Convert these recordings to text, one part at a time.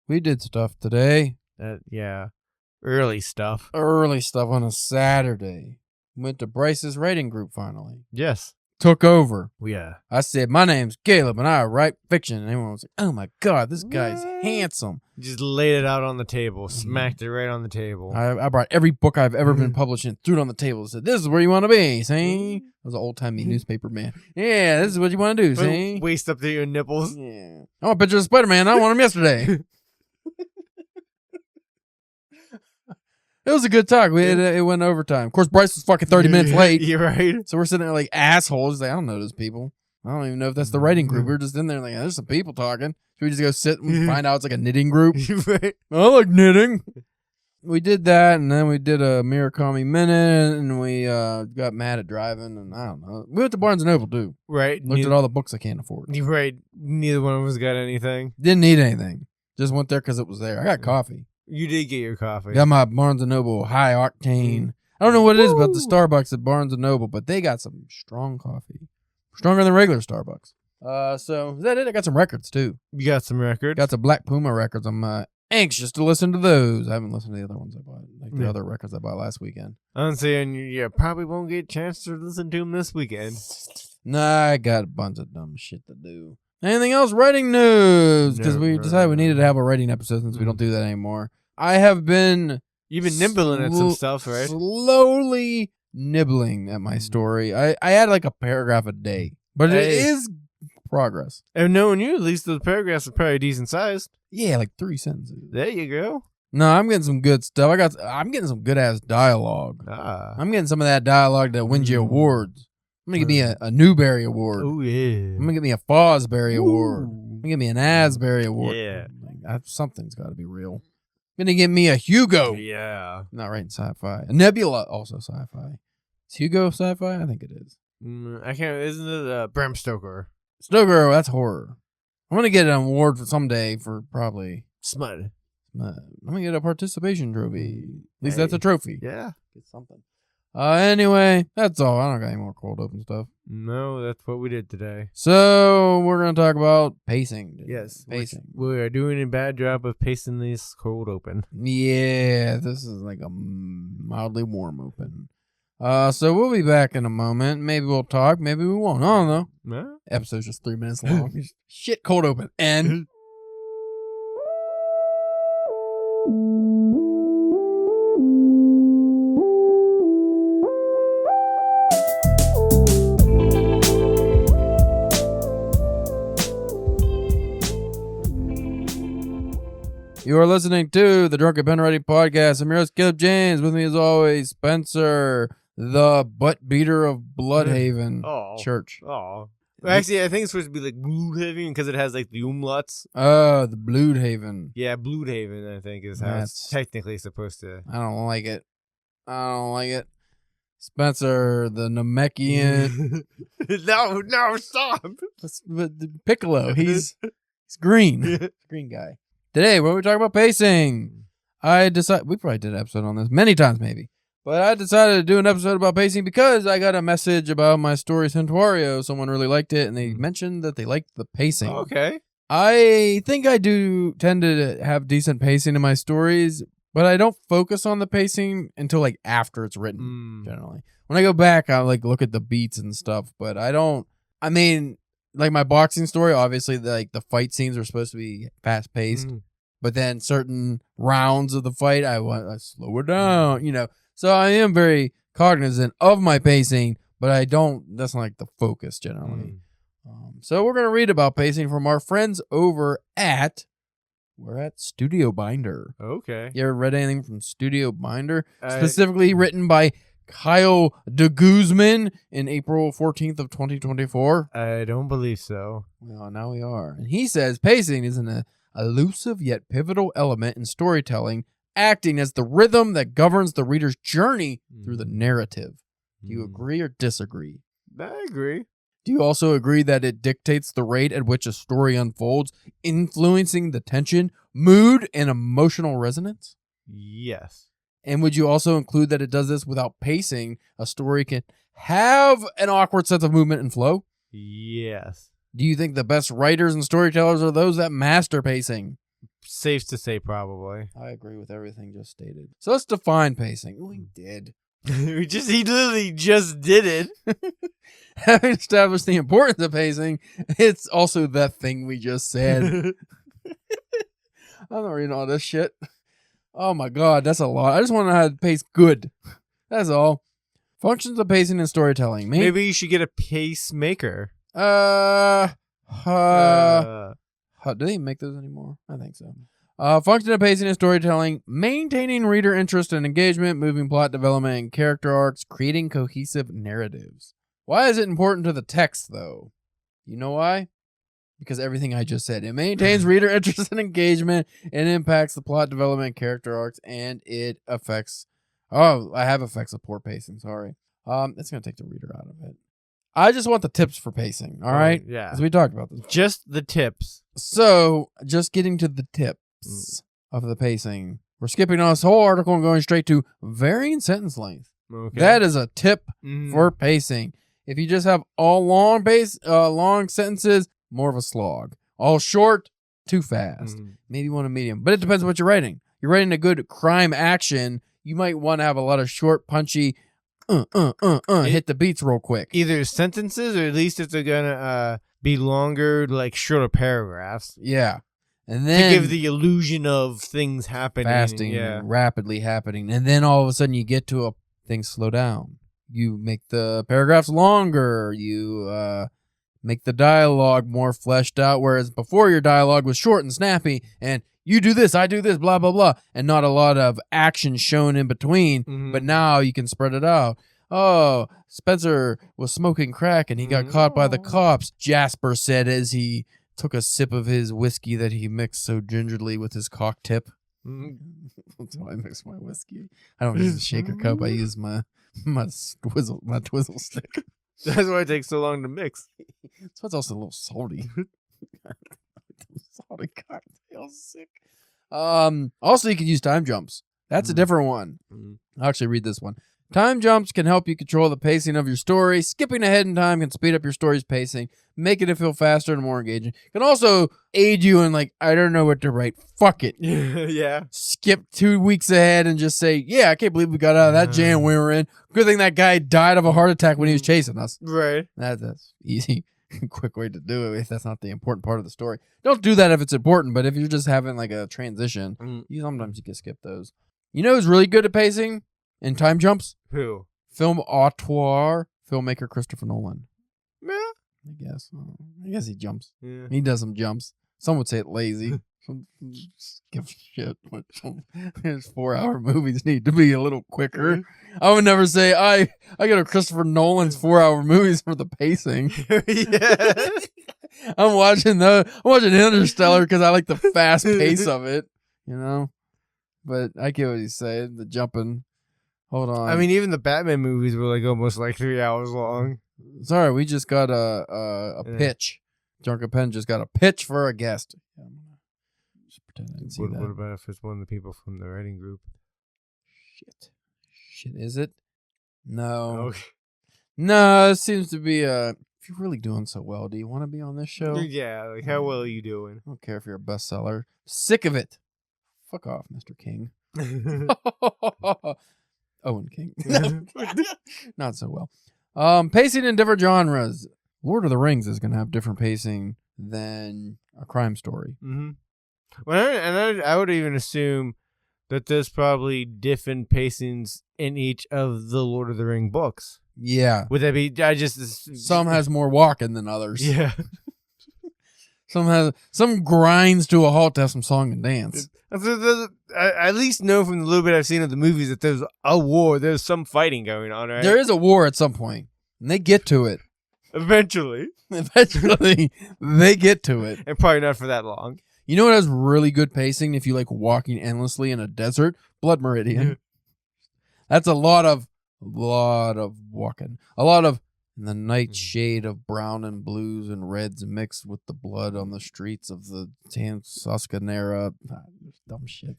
We did stuff today. Yeah. Early stuff. Early stuff on a Saturday. Went to Bryce's writing group finally. Yes. Took over. Yeah. I said, my name's Caleb and I write fiction. And everyone was like, oh my God, this guy's handsome. Just laid it out on the table. Smacked it right on the table. I brought every book I've ever been published in, threw it on the table and said, this is where you want to be, see? I was an old-timey newspaper man. Yeah, this is what you want to do, see? Waist up to your nipples. Yeah. I want a picture of Spider-Man. I want him yesterday. It was a good talk. It went overtime. Of course, Bryce was fucking 30 minutes late. You're right. So we're sitting there like assholes. Like, I don't know those people. I don't even know if that's the writing group. We're just in there like, there's some people talking. Should we just go sit and find out it's like a knitting group? Right. I like knitting. We did that, and then we did a Murakami Minute, and we got mad at driving, and I don't know. We went to Barnes & Noble, too. Right. Looked at all the books I can't afford. You're right. Neither one of us got anything. Didn't need anything. Just went there because it was there. I got coffee. You did get your coffee. Got my Barnes & Noble high octane. I don't know what it is about the Starbucks at Barnes & Noble, but they got some strong coffee. Stronger than regular Starbucks. So is that it? I got some records, too. You got some records? Got some Black Puma records. I'm anxious to listen to those. I haven't listened to the other ones I bought, like the other records I bought last weekend. I'm saying you probably won't get a chance to listen to them this weekend. Nah, I got a bunch of dumb shit to do. Anything else? Writing news. Because we decided we needed to have a writing episode since we don't do that anymore. I have been... You've been nibbling at some stuff, right? Slowly nibbling at my story. I had like a paragraph a day. But it is progress. And knowing you, at least the paragraphs are probably decent sized. Yeah, like 3 sentences. There you go. No, I'm getting some good stuff. I'm getting some good ass dialogue. I'm getting some of that dialogue that wins you awards. I'm gonna give me a Newbery Award. Oh yeah. I'm gonna give me a Fosbury Award. I'm gonna give me an Asbury Award. Yeah. Something's got to be real. Gonna give me a Hugo. Yeah. Not writing sci-fi. A Nebula, also sci-fi. Is Hugo sci-fi? I think it is. I can't. Isn't it Bram Stoker? Stoker, that's horror. I'm gonna get an award for someday for probably Smut. I'm gonna get a participation trophy. At least that's a trophy. Yeah. Get something. Anyway, that's all. I don't got any more cold open stuff. No, that's what we did today. So we're gonna talk about pacing. Yes, pacing. We are doing a bad job of pacing these cold open. Yeah, this is like a mildly warm open. So we'll be back in a moment. Maybe we'll talk. Maybe we won't. I don't know. No? Episode's just 3 minutes long. Shit, cold open. And you are listening to the Drunken Pen Writing Podcast. I'm your host, Caleb James. With me, as always, Spencer, the butt beater of Bloodhaven Church. Oh. Actually, I think it's supposed to be like Bloodhaven because it has like the umlauts. The Bloodhaven. Yeah, Bloodhaven, I think, is how it's technically supposed to. I don't like it. Spencer, the Namekian. No, stop. But Piccolo, he's green. Green guy. Today, we're talking about pacing. We probably did an episode on this many times, maybe. But I decided to do an episode about pacing because I got a message about my story Santuario. Someone really liked it, and they mentioned that they liked the pacing. Okay. I think I do tend to have decent pacing in my stories, but I don't focus on the pacing until like after it's written, generally. When I go back, I like look at the beats and stuff, but I don't... I mean, like my boxing story, obviously, like the fight scenes are supposed to be fast-paced, but then certain rounds of the fight, I slow it down, you know. So I am very cognizant of my pacing, but I don't, that's not like the focus generally. So we're going to read about pacing from our friends over at, we're at Studio Binder. Okay. You ever read anything from Studio Binder? Specifically written by Kyle de Guzman in April 14th of 2024? I don't believe so. Well, now we are. And he says pacing is an elusive yet pivotal element in storytelling, acting as the rhythm that governs the reader's journey through the narrative. Do you agree or disagree? I agree. Do you also agree that it dictates the rate at which a story unfolds, influencing the tension, mood, and emotional resonance? Yes. And would you also include that it does this without pacing? A story can have an awkward sense of movement and flow? Yes. Do you think the best writers and storytellers are those that master pacing? safe to say probably. I agree with everything just stated. So let's define pacing. We did. He literally just did it. Having established the importance of pacing, it's also that thing we just said. I'm not reading all this shit. Oh my god, that's a lot. I just want to know how to pace good. That's all. Functions of pacing and storytelling. Maybe you should get a pacemaker. Do they make those anymore? I think so. Function of pacing and storytelling, maintaining reader interest and engagement, moving plot development and character arcs, creating cohesive narratives. Why is it important to the text, though? You know why? Because everything I just said. It maintains reader interest and engagement, it impacts the plot development and character arcs, and it affects... Oh, I have effects of poor pacing, sorry. It's going to take the reader out of it. I just want the tips for pacing, all right? Yeah. Because we talked about this. Just the tips. So, just getting to the tips of the pacing. We're skipping on this whole article and going straight to varying sentence length. Okay. That is a tip for pacing. If you just have all long sentences, more of a slog. All short, too fast. Maybe one a medium. But it depends on what you're writing. You're writing a good crime action, you might want to have a lot of short, punchy, hit the beats real quick. Either sentences or at least if they're going to be longer, like shorter paragraphs. Yeah. And then to give the illusion of things happening. Fasting, rapidly happening. And then all of a sudden you get to things slow down. You make the paragraphs longer. You make the dialogue more fleshed out, whereas before your dialogue was short and snappy and you do this, I do this, blah, blah, blah, and not a lot of action shown in between, but now you can spread it out. Oh, Spencer was smoking crack and he got caught by the cops, Jasper said as he took a sip of his whiskey that he mixed so gingerly with his cock tip. That's how I mix my whiskey. I don't use a shaker cup, I use my twizzle stick. That's why it takes so long to mix. So it's also a little salty. Salty cocktail sick. Also, you can use time jumps. That's a different one. I'll actually read this one. Time jumps can help you control the pacing of your story. Skipping ahead in time can speed up your story's pacing, making it feel faster and more engaging. Can also aid you in, like, I don't know what to write. Fuck it. Yeah. Skip 2 weeks ahead and just say, yeah, I can't believe we got out of that jam we were in. Good thing that guy died of a heart attack when he was chasing us. Right. That's easy. Quick way to do it if that's not the important part of the story. Don't do that if it's important, but if you're just having like a transition, sometimes you can skip those. You know who's really good at pacing and time jumps? Who? Film auteur, filmmaker Christopher Nolan. Yeah. I guess he jumps. Yeah. He does some jumps. Some would say it lazy. Some give a shit. His 4-hour movies need to be a little quicker. I would never say I go to Christopher Nolan's 4-hour movies for the pacing. Yeah. I'm watching Interstellar because I like the fast pace of it, you know. But I get what he's saying. The jumping. Hold on. I mean, even the Batman movies were like almost like 3 hours long. Sorry, we just got a pitch. Drunken Pen just got a pitch for a guest. Just pretend I didn't see that. What about if it's one of the people from the writing group? Shit, is it? No. Okay. No, it seems to be if you're really doing so well, do you want to be on this show? Yeah, like how well are you doing? I don't care if you're a bestseller. Sick of it. Fuck off, Mr. King. Owen King. Not so well. Pacing in different genres. Lord of the Rings is going to have different pacing than a crime story. Well, I would even assume that there's probably different pacings in each of the Lord of the Ring books. Yeah. Would that be? Some has more walking than others. Yeah. Some grinds to a halt to have some song and dance. I at least know from the little bit I've seen of the movies that there's a war. There's some fighting going on, right? There is a war at some point, and they get to it. Eventually, they get to it. And probably not for that long. You know what has really good pacing if you like walking endlessly in a desert? Blood Meridian. That's a lot of walking. A lot of the night shade of brown and blues and reds mixed with the blood on the streets of the Susquehanna. Dumb shit.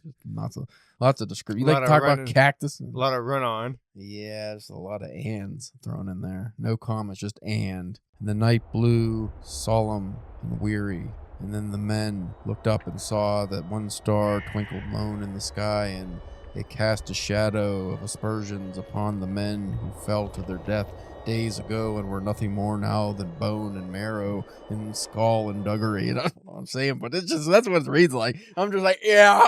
Lots of description. You like to talk about cactus? A lot of run on. Yeah, there's a lot of ands thrown in there. No commas, just and. And the night blue, solemn and weary. And then the men looked up and saw that one star twinkled lone in the sky, and it cast a shadow of aspersions upon the men who fell to their death days ago and were nothing more now than bone and marrow and skull and duggery. And I don't know what I'm saying, but it's just, that's what it reads like. I'm just like, yeah,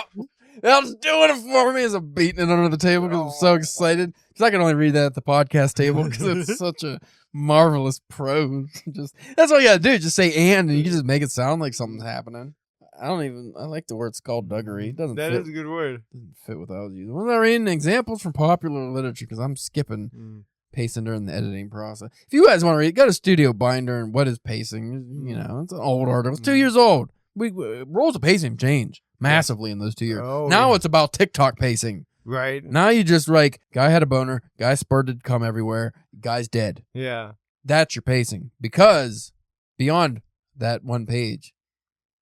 that's doing it for me, as I'm beating it under the table because I'm so excited. Because I can only read that at the podcast table because it's such a marvelous prose. Just, that's all you gotta do. Just say and you can just make it sound like something's happening. I like the word skullduggery. It doesn't That fit. is a good word. Doesn't fit what I was using. Well, I'm reading examples from popular literature because I'm skipping pacing during the editing process. If you guys want to read, go to Studio Binder and What is Pacing? You know, it's an old article. It's 2 years old. Rules of pacing change massively in those 2 years. Now it's about TikTok pacing. Right. Now you just like, guy had a boner, guy spurted cum everywhere, guy's dead. Yeah. That's your pacing. Because beyond that one page,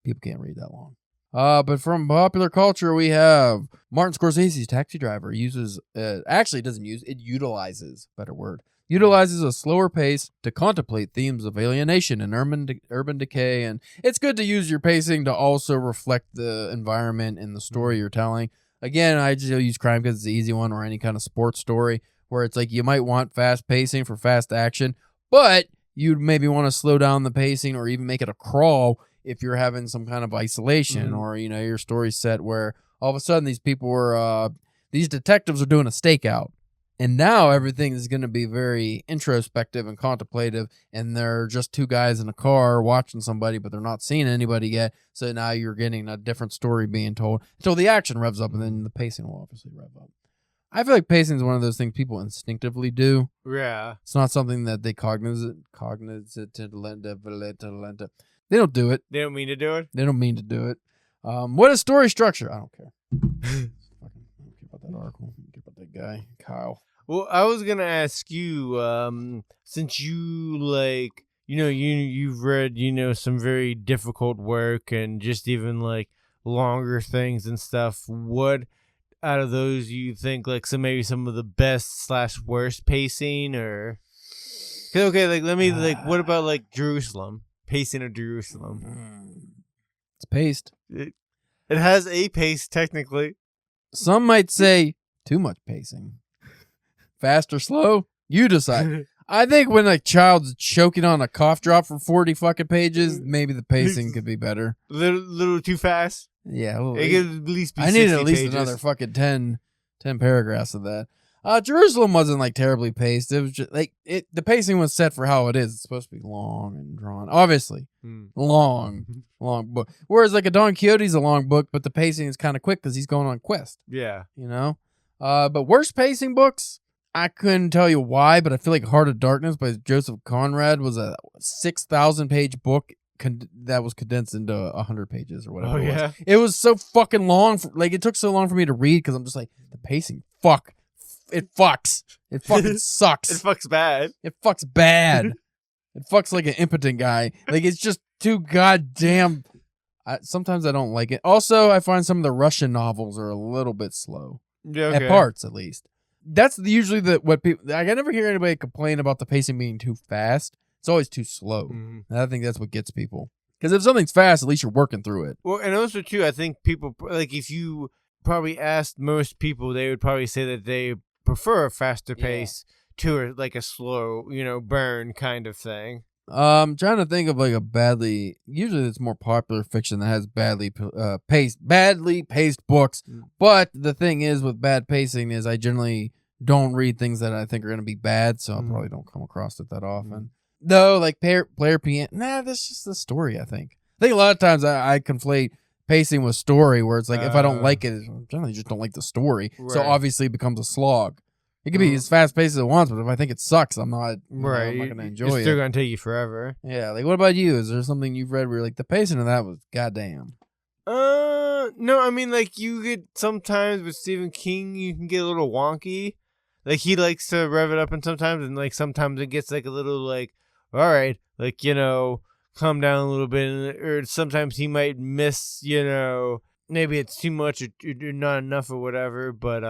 people can't read that long. But from popular culture, we have Martin Scorsese's Taxi Driver uses, actually doesn't use, it utilizes, better word, utilizes a slower pace to contemplate themes of alienation and urban decay. And it's good to use your pacing to also reflect the environment and the story you're telling. Again, I just use crime because it's the easy one, or any kind of sports story where it's like you might want fast pacing for fast action, but you'd maybe want to slow down the pacing or even make it a crawl if you're having some kind of isolation or, you know, your story's set where all of a sudden these people were, these detectives are doing a stakeout. And now everything is going to be very introspective and contemplative, and they're just two guys in a car watching somebody, but they're not seeing anybody yet. So now you're getting a different story being told until the action revs up, and then the pacing will obviously rev up. I feel like pacing is one of those things people instinctively do. Yeah. It's not something that they they don't do it. They don't mean to do it? They don't mean to do it. What is story structure? I don't care. I don't care about that article. I don't care about that guy, Kyle. Well, I was gonna ask you, since you like, you know, you've read, you know, some very difficult work and just even like longer things and stuff. What out of those you think like maybe some of the best / worst pacing, or? 'Cause, okay, like let me like, what about like Jerusalem? Pacing of Jerusalem. It's paced. It has a pace technically. Some might say too much pacing. Fast or slow? You decide. I think when a child's choking on a cough drop for 40 fucking pages, maybe the pacing could be better. Little too fast. Yeah, it could at least be. I needed at least pages. another fucking 10 paragraphs of that. Jerusalem wasn't like terribly paced. It was just like the pacing was set for how it is. It's supposed to be long and drawn. Obviously, long book. Whereas like a Don Quixote's a long book, but the pacing is kind of quick because he's going on quest. Yeah, you know. But worst pacing books, I couldn't tell you why, but I feel like Heart of Darkness by Joseph Conrad was a 6,000 page book that was condensed into 100 pages or whatever. It was so fucking long. It took so long for me to read because I'm just like, the pacing, fuck. It fucks. It fucking sucks. It fucks bad. It fucks bad. It fucks like an impotent guy. Like, it's just too goddamn. Sometimes I don't like it. Also, I find some of the Russian novels are a little bit slow. Yeah, okay. At parts, at least. That's usually what people. I never hear anybody complain about the pacing being too fast. It's always too slow. And I think that's what gets people. Because if something's fast, at least you're working through it. Well, and also too, I think people like if you probably asked most people, they would probably say that they prefer a faster pace to like a slow, you know, burn kind of thing. I'm trying to think of like usually it's more popular fiction that has badly paced books. But the thing is with bad pacing is I generally don't read things that I think are going to be bad, so I probably don't come across it that often. Though, like player piano, that's just the story, I think. I think a lot of times I conflate pacing with story, where it's like if I don't like it, I generally just don't like the story. Right. So obviously it becomes a slog. It can be as fast paced as it wants, but if I think it sucks, I'm not going to enjoy it. It's still going to take you forever. Yeah, like what about you? Is there something you've read where you're like, the pacing of that was goddamn? No, I mean, like, you get sometimes with Stephen King, you can get a little wonky. Like, he likes to rev it up, and sometimes it gets like a little like, all right, like, you know, calm down a little bit, or sometimes he might miss, you know, maybe it's too much or not enough or whatever, but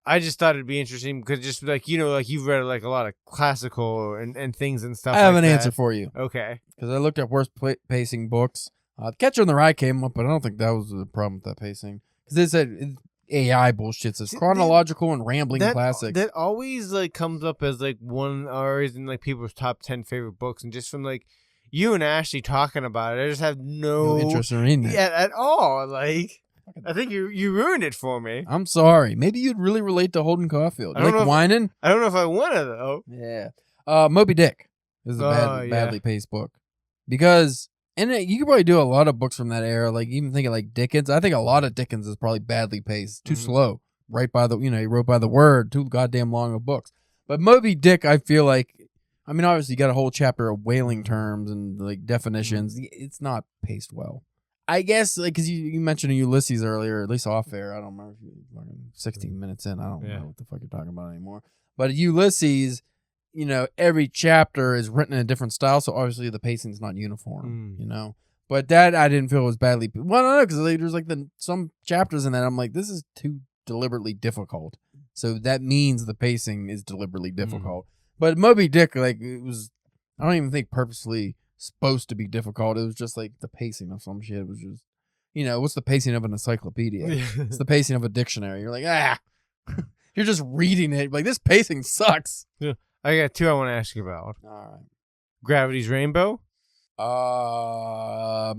I just thought it'd be interesting because just like, you know, like you've read like a lot of classical and things and stuff. I have an answer for you. Okay. Because I looked at worst pacing books. Catcher in the Rye came up, but I don't think that was the problem with that pacing. Because they said AI bullshit. It's chronological and rambling classics. That always like comes up as like one or is in like people's top 10 favorite books, and just from like you and Ashley talking about it, I just have no interest in reading it at all. Like, I think you ruined it for me. I'm sorry. Maybe you'd really relate to Holden Caulfield. You like whining? I don't know if I want to though. Yeah. Moby Dick is a badly paced book because. And you could probably do a lot of books from that era, like even thinking like Dickens. I think a lot of Dickens is probably badly paced, too slow, right by the, he wrote by the word, too goddamn long of books. But Moby Dick, I feel like, I mean, obviously you got a whole chapter of whaling terms and like definitions. It's not paced well. I guess, like, because you mentioned Ulysses earlier, at least off air. I don't remember if you were 16 minutes in. I don't know what the fuck you're talking about anymore. But Ulysses, every chapter is written in a different style, so obviously the pacing's not uniform, But that I didn't feel was badly. Well, I don't know, because there's like some chapters in that I'm like, this is too deliberately difficult. So that means the pacing is deliberately difficult. But Moby Dick, like, it was, I don't even think purposely supposed to be difficult. It was just like the pacing of some shit. It was just, what's the pacing of an encyclopedia? It's the pacing of a dictionary. You're like, you're just reading it. Like, this pacing sucks. Yeah. I got two I want to ask you about. All right. Gravity's Rainbow? Because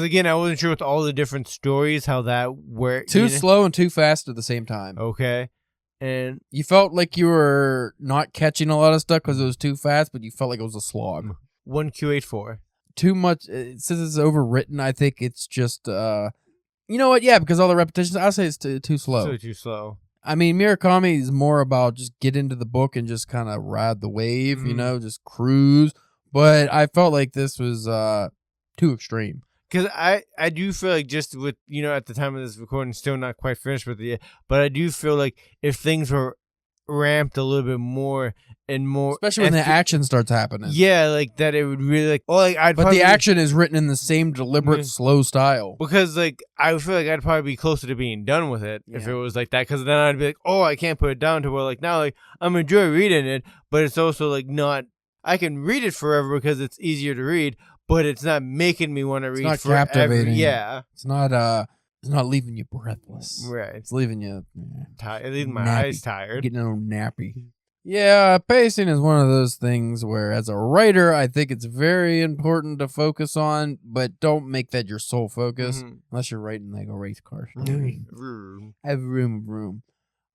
again, I wasn't sure with all the different stories how that worked. Too slow and too fast at the same time. Okay. And you felt like you were not catching a lot of stuff because it was too fast, but you felt like it was a slog. 1Q84. Too much. Since it's overwritten, I think it's just, you know what? Yeah, because all the repetitions, I'll say it's too slow. So too slow. I mean, Murakami is more about just get into the book and just kind of ride the wave, just cruise. But I felt like this was too extreme. Because I do feel like just with, at the time of this recording, still not quite finished with it, but I do feel like if things were ramped a little bit more and more, especially when the action starts happening. Yeah, like that it would really but the action is written in the same deliberate, slow style. Because I feel like I'd probably be closer to being done with it if it was like that. Because then I'd be like, oh, I can't put it down to where like now like I'm enjoy reading it, but it's also like not. I can read it forever because it's easier to read, but it's not making me want to read forever. Captivating. Yeah, it's not leaving you breathless. Right, it's leaving you tired. Leaving my eyes tired. Getting a little nappy. Yeah, pacing is one of those things where, as a writer, I think it's very important to focus on, but don't make that your sole focus unless you're writing like a race car story. Have room.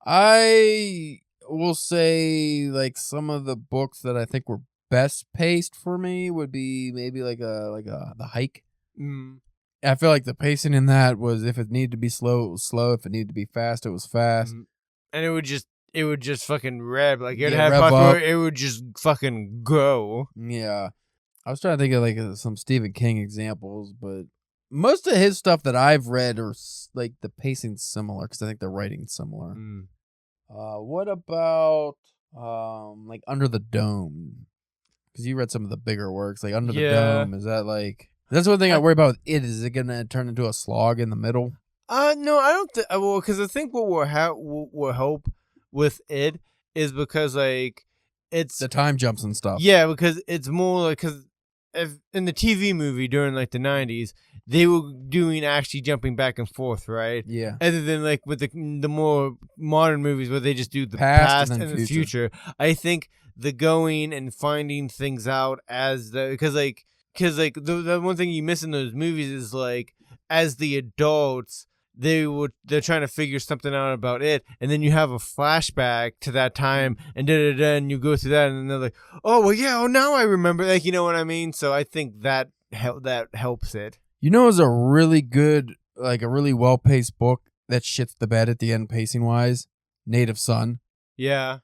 I will say, like, some of the books that I think were best paced for me would be maybe like The Hike. I feel like the pacing in that was, if it needed to be slow, it was slow. If it needed to be fast, it was fast. And it would just fucking rev. Like, it'd have fucking, it would just fucking go. Yeah. I was trying to think of, like, some Stephen King examples, but most of his stuff that I've read are, like, the pacing's similar, because I think the writing's similar. What about, like, Under the Dome? Because you read some of the bigger works, like Under the Dome. Is that, like... That's one thing I worry about with it. Is it going to turn into a slog in the middle? No, I don't think... Well, because I think what will help with it is because, like, it's... The time jumps and stuff. Yeah, because it's more like... Because in the TV movie during, like, the 90s, they were doing actually jumping back and forth, right? Yeah. Other than, like, with the more modern movies where they just do the past and the future. I think the going and finding things out as the... Because the one thing you miss in those movies is, like, as the adults, they're trying to figure something out about it, and then you have a flashback to that time, and and you go through that, and then they're like, oh, well, yeah, now I remember, like, you know what I mean? So I think that helps it. It's a really good, like, a really well-paced book that shits the bed at the end pacing-wise? Native Son. Yeah.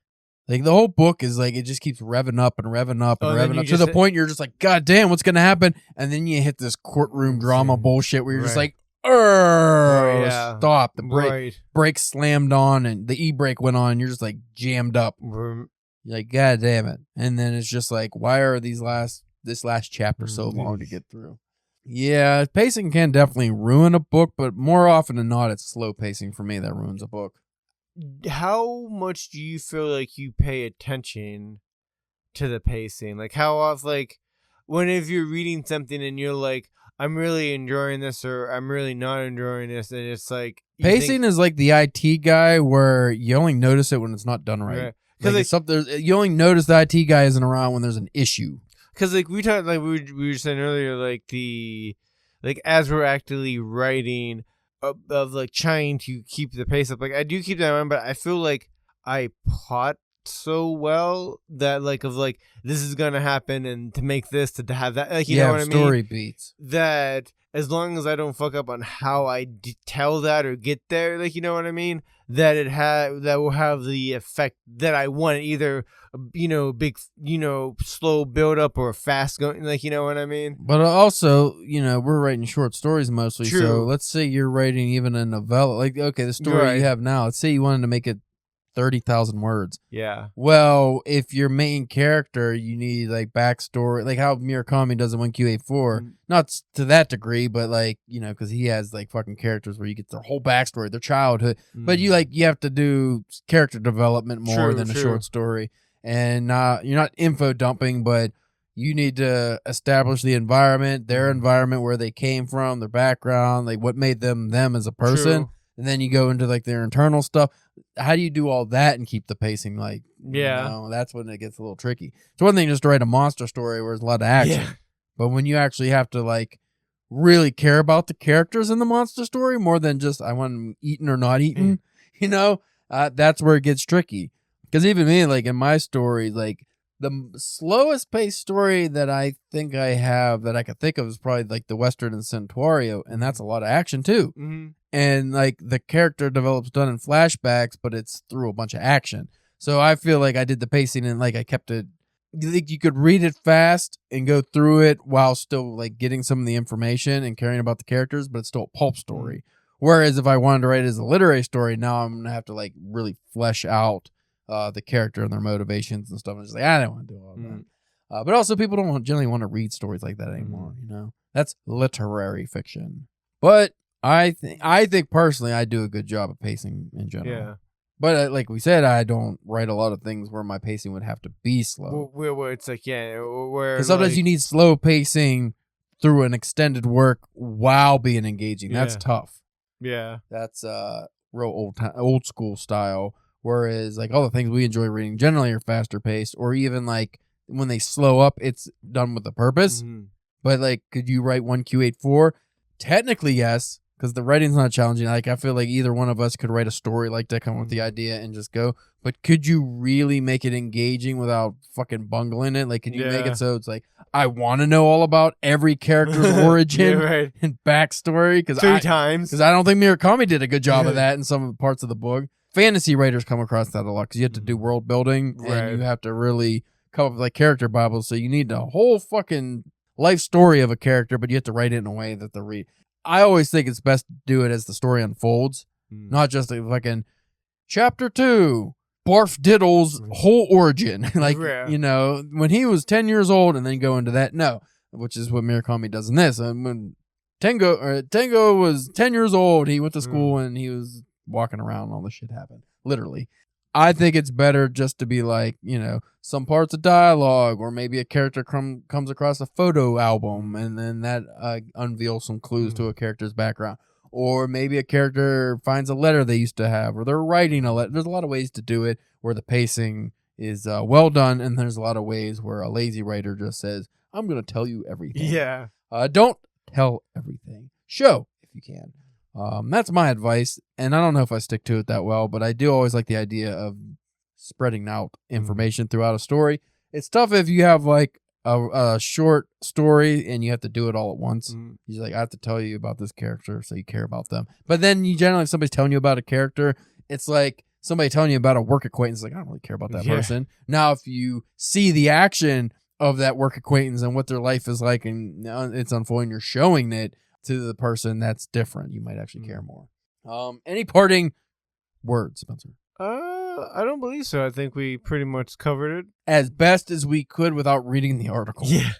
Like, the whole book is, like, it just keeps revving up and revving up and revving up to the point you're just like, God damn, what's going to happen? And then you hit this courtroom drama bullshit where you're just like, stop. The brake slammed on and the e-brake went on. And you're just, like, jammed up. You're like, God damn it. And then it's just like, why are this last chapter so long to get through? Yeah, pacing can definitely ruin a book, but more often than not, it's slow pacing for me that ruins a book. How much do you feel like you pay attention to the pacing? Like, how often, like, whenever you're reading something and you're like, I'm really enjoying this or I'm really not enjoying this, and it's like Pacing is like the IT guy where you only notice it when it's not done right. Because Like you only notice the IT guy isn't around when there's an issue. Because like we talked, like we were saying earlier, like as we're actively writing of like trying to keep the pace up. Like I do keep that in mind, but I feel like I plot so well that like this is gonna happen, and to make this to have that, like you know what I mean. Story beats That as long as I don't fuck up on how I tell that or get there, like you know what I mean, that that will have the effect that I want, either big slow build up or fast going, like you know what I mean. But also, we're writing short stories mostly. True. So let's say you're writing even a novella, like okay, the story you have now. Let's say you wanted to make it 30,000 words. Yeah. Well, if your main character, you need like backstory, like how Murakami does in 1Q84. Not to that degree, but like, because he has like fucking characters where you get their whole backstory, their childhood. But you have to do character development more than a short story. And you're not info dumping, but you need to establish the environment, their environment, where they came from, their background, like what made them as a person. True. And then you go into like their internal stuff. How do you do all that and keep the pacing like, that's when it gets a little tricky. It's one thing just to write a monster story where there's a lot of action. Yeah. But when you actually have to like really care about the characters in the monster story more than just I want them eaten or not eaten, that's where it gets tricky. Because even me, like in my story, like the slowest paced story that I think I have that I could think of is probably like the Western and Santuario, and that's a lot of action too. Mm-hmm. And like the character develops done in flashbacks, but it's through a bunch of action. So I feel like I did the pacing and like I kept it. You could read it fast and go through it while still like getting some of the information and caring about the characters, but it's still a pulp story. Whereas if I wanted to write it as a literary story, now I'm gonna have to like really flesh out the character and their motivations and stuff. And just like I don't want to do all that. But also, people don't generally want to read stories like that anymore. That's literary fiction. But I think personally, I do a good job of pacing in general. Yeah. But like we said, I don't write a lot of things where my pacing would have to be slow. Where it's like, where because sometimes you need slow pacing through an extended work while being engaging. Yeah. That's tough. Yeah, that's real old school style. Whereas like all the things we enjoy reading generally are faster paced, or even like when they slow up, it's done with a purpose. Mm-hmm. But like, could you write 1Q84? Technically, yes. Because the writing's not challenging. Like, I feel like either one of us could write a story like that, come up with the idea, and just go. But could you really make it engaging without fucking bungling it? Like, could you make it so it's like, I want to know all about every character's origin and backstory? Three times. Because I don't think Murakami did a good job of that in some parts of the book. Fantasy writers come across that a lot because you have to do world building and you have to really come up with like character bibles. So you need a whole fucking life story of a character, but you have to write it in a way that the I always think it's best to do it as the story unfolds, not just a fucking chapter 2, Barf Diddle's whole origin. Like, when he was 10 years old and then go into that. No, which is what Murakami does in this. When Tengo was 10 years old, he went to school and he was walking around and all this shit happened. Literally. I think it's better just to be like, some parts of dialogue, or maybe a character comes across a photo album and then that unveils some clues to a character's background. Or maybe a character finds a letter they used to have, or they're writing a letter. There's a lot of ways to do it where the pacing is well done, and there's a lot of ways where a lazy writer just says, I'm going to tell you everything. Yeah. Don't tell everything. Show if you can. That's my advice, and I don't know if I stick to it that well, but I do always like the idea of spreading out information throughout a story. It's tough if you have like a short story and you have to do it all at once. He's like, I have to tell you about this character so you care about them. But then you generally, if somebody's telling you about a character, it's like somebody telling you about a work acquaintance. Like, I don't really care about that person. Now, if you see the action of that work acquaintance and what their life is like and it's unfolding, you're showing it to the person, that's different. You might actually care more. Any parting words, Spencer? I don't believe so. I think we pretty much covered it as best as we could without reading the article. Yeah.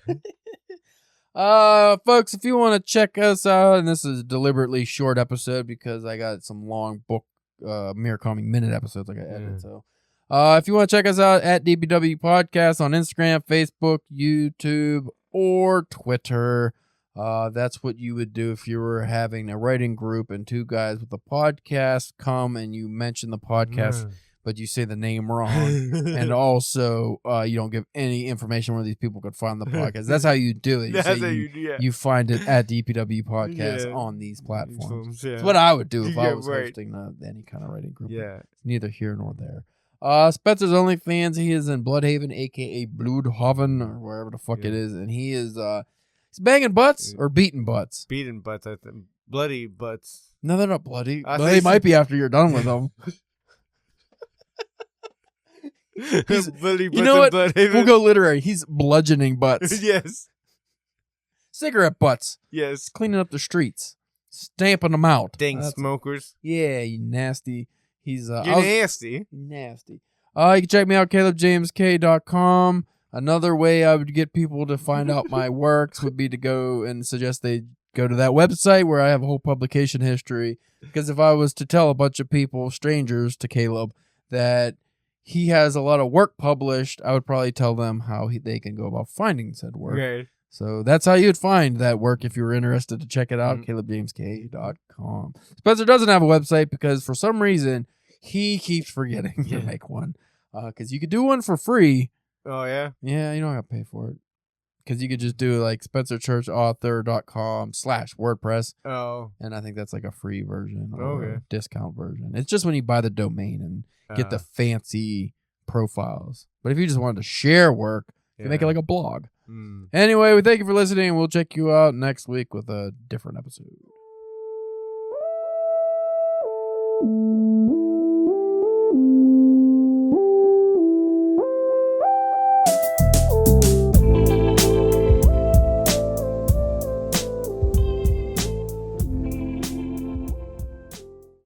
Folks, if you want to check us out, and this is a deliberately short episode because I got some long book Murakami minute episodes I got edited. So if you want to check us out at DPW Podcast on Instagram, Facebook, YouTube, or Twitter. That's what you would do if you were having a writing group and two guys with a podcast come and you mention the podcast, but you say the name wrong. And also, you don't give any information where these people could find the podcast. That's how you do it. You find it at DPW Podcast on these platforms. That's what I would do if I was hosting any kind of writing group. Yeah. It's neither here nor there. Spencer's OnlyFans, he is in Bloodhaven, a.k.a. Bloodhaven, or wherever the fuck it is. And he is... he's banging butts or beating butts? Beating butts, I think. Bloody butts. No, they're not bloody. They might be after you're done with them. Bloody butts, you know what? Bloodhaven. We'll go literary. He's bludgeoning butts. Yes. Cigarette butts. Yes. Cleaning up the streets. Stamping them out. Dang smokers. Yeah, you nasty. He's You're nasty. Nasty. You can check me out, CalebJamesK.com. Another way I would get people to find out my works would be to go and suggest they go to that website where I have a whole publication history. Because if I was to tell a bunch of people, strangers to Caleb, that he has a lot of work published, I would probably tell them how they can go about finding said work. Right. So that's how you'd find that work if you were interested to check it out, CalebJamesK.com. Spencer doesn't have a website because for some reason he keeps forgetting to make one. Because you could do one for free. Oh, yeah? Yeah, you don't have to pay for it. Because you could just do like SpencerChurchAuthor.com/WordPress. Oh. And I think that's like a free version or Okay. a discount version. It's just when you buy the domain and get the fancy profiles. But if you just wanted to share work, you make it like a blog. Anyway, we thank you for listening, and we'll check you out next week with a different episode.